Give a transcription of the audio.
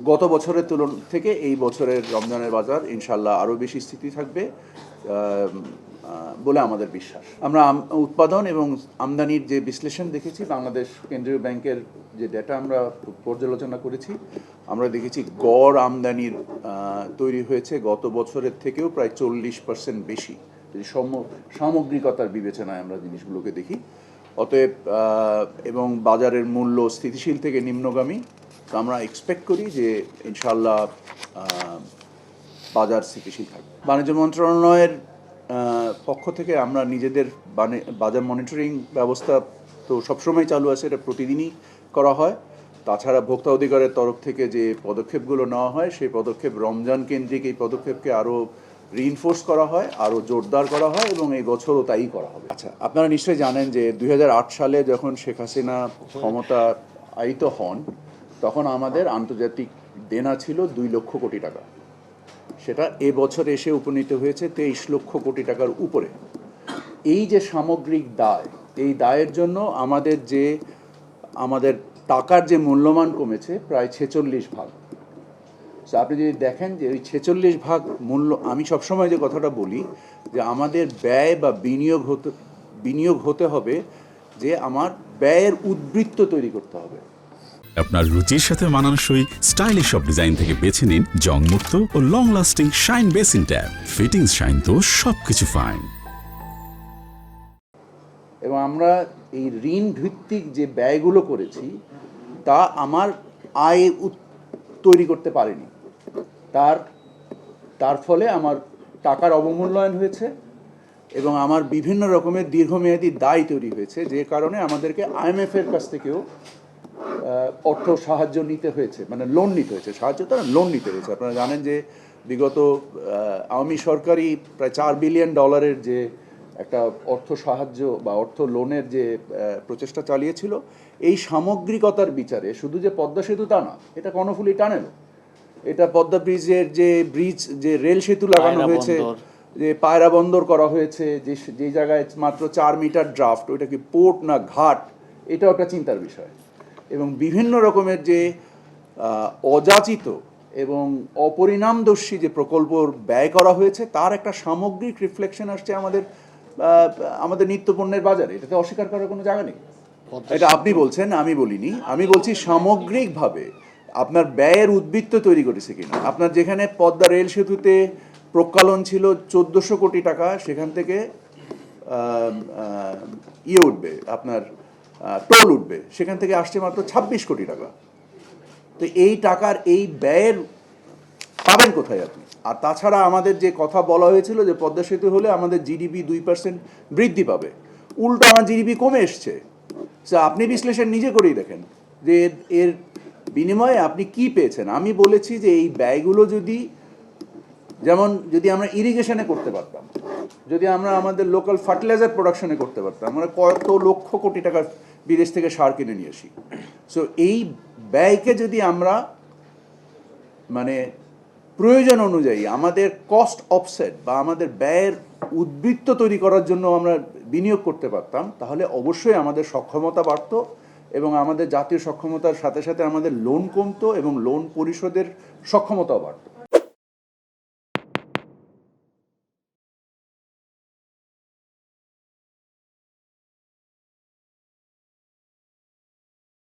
গত বছরের তুলনা থেকে এই বছরের রমজানের বাজার ইনশাল্লাহ আরও বেশি স্থিতি থাকবে বলে আমাদের বিশ্বাস। আমরা উৎপাদন এবং আমদানির যে বিশ্লেষণ দেখেছি, বাংলাদেশ কেন্দ্রীয় ব্যাংকের যে ডেটা আমরা পর্যালোচনা করেছি, আমরা দেখেছি গড় আমদানির তৈরি হয়েছে গত বছরের থেকেও প্রায় 40% বেশি, যদি সামগ্রিকতার বিবেচনায় আমরা জিনিসগুলোকে দেখি। অতএব এবং বাজারের মূল্য স্থিতিশীল থেকে নিম্নগামী, তো আমরা এক্সপেক্ট করি যে ইনশাল্লাহ বাজার স্থিতিশীল থাকবে। বাণিজ্য মন্ত্রণালয়ের পক্ষ থেকে আমরা নিজেদের বাজার মনিটরিং ব্যবস্থা তো সবসময় চালু আছে, এটা প্রতিদিনই করা হয়। তাছাড়া ভোক্তা অধিকারের তরফ থেকে যে পদক্ষেপগুলো নেওয়া হয়, সেই পদক্ষেপ রমজান কেন্দ্রিক এই পদক্ষেপকে আরও রিইনফোর্স করা হয়, আরও জোরদার করা হয় এবং এই বছরও তাই করা হবে। আচ্ছা, আপনারা নিশ্চয়ই জানেন যে 2008 সালে যখন শেখ হাসিনা ক্ষমতা আয়িত হন, তখন আমাদের আন্তর্জাতিক দেনা ছিল 2 লক্ষ কোটি টাকা। সেটা এবছর এসে উপনীত হয়েছে 23 লক্ষ কোটি টাকার উপরে। এই যে সামগ্রিক দায়, এই দায়ের জন্য আমাদের টাকার যে মূল্যমান কমেছে প্রায় 46 ভাগ। তো আপনি যদি দেখেন যে ওই 46 ভাগ মূল্য, আমি সবসময় যে কথাটা বলি যে আমাদের ব্যয় বা বিনিয়োগ হতে হবে, যে আমার ব্যয়ের উদ্বৃত্ত তৈরি করতে হবে। আপনার রুচির সাথে মানানসই স্টাইলিশ সব ডিজাইন থেকে বেছে নিন জংমুক্ত ও long lasting shine basin tap. Fittings shine তো সবকিছু ফাইন। এবং আমরা এই ঋণ ভিত্তিক যে ব্যয়গুলো করেছি, তা আমার আয় তৈরি করতে পারেনি। তার ফলে আমার টাকার অবমূল্যায়ন হয়েছে এবং আমার বিভিন্ন রকমের দীর্ঘমেয়াদী দায় তৈরি হয়েছে, যে কারণে আমাদেরকে IMF-এর কাছ থেকেও অর্থ সাহায্য নিতে হয়েছে, মানে লোন নিতে হয়েছে, সাহায্য তারা লোন নিতে হয়েছে। আপনারা জানেন যে বিগত আওয়ামী সরকারই প্রায় $4 বিলিয়ন যে একটা অর্থ সাহায্য বা অর্থ লোনের যে প্রচেষ্টা চালিয়েছিল, এই সামগ্রিকতার বিচারে শুধু যে পদ্মা সেতু তা না, এটা কর্ণফুলী টানেল, এটা পদ্মা ব্রিজের যে রেল সেতু লাগানো হয়েছে, যে পায়রা বন্দর করা হয়েছে, যে জায়গায় মাত্র 4 মিটার ড্রাফট, ওইটা কি পোর্ট না ঘাট, এটাও একটা চিন্তার বিষয়। এবং বিভিন্ন রকমের যে অযাচিত এবং অপরিণামদর্শী যে প্রকল্প ব্যয় করা হয়েছে, তার একটা সামগ্রিক রিফ্লেকশন আসছে আমাদের নিত্যপণ্যের বাজারে। এটাতে অস্বীকার করার কোনো জায়গা নেই। এটা আপনি বলছেন, আমি বলিনি। আমি বলছি সামগ্রিকভাবে আপনার ব্যয়ের উদ্বৃত্ত তৈরি করেছে কিনা। আপনার যেখানে পদ্মা রেল সেতুতে প্রকালন ছিল 1400 কোটি টাকা, সেখান থেকে উঠবে, আপনার টোল উঠবে, সেখান থেকে আসছে মাত্র 26 কোটি টাকা। তো এই টাকার এই ব্যয়ের পাবেন কোথায় আপনি? আর তাছাড়া আমাদের যে কথা বলা হয়েছিল যে পদ্মা সেতু হলে আমাদের জিডিপি 2% বৃদ্ধি পাবে, উল্টো আমার জিডিপি কমে এসছে। আপনি বিশ্লেষণ নিজে করেই দেখেন যে এর বিনিময়ে আপনি কি পেয়েছেন। আমি বলেছি যে এই ব্যয়গুলো যদি আমরা ইরিগেশনে করতে পারতাম, যদি আমরা আমাদের লোকাল ফার্টিলাইজার প্রোডাকশনে করতে পারতাম, আমরা কত লক্ষ কোটি টাকা বিদেশ থেকে সার কিনে নিয়ে আসি। সো এই ব্যয়কে যদি আমরা মানে প্রয়োজন অনুযায়ী আমাদের কস্ট অফসেট বা আমাদের ব্যয়ের উদ্বৃত্ত তৈরি করার জন্য আমরা বিনিয়োগ করতে পারতাম, তাহলে অবশ্যই আমাদের সক্ষমতা বাড়তো এবং আমাদের জাতীয় সক্ষমতার সাথে সাথে আমাদের লোন কমতো এবং লোন পরিশোধের সক্ষমতাও বাড়তো।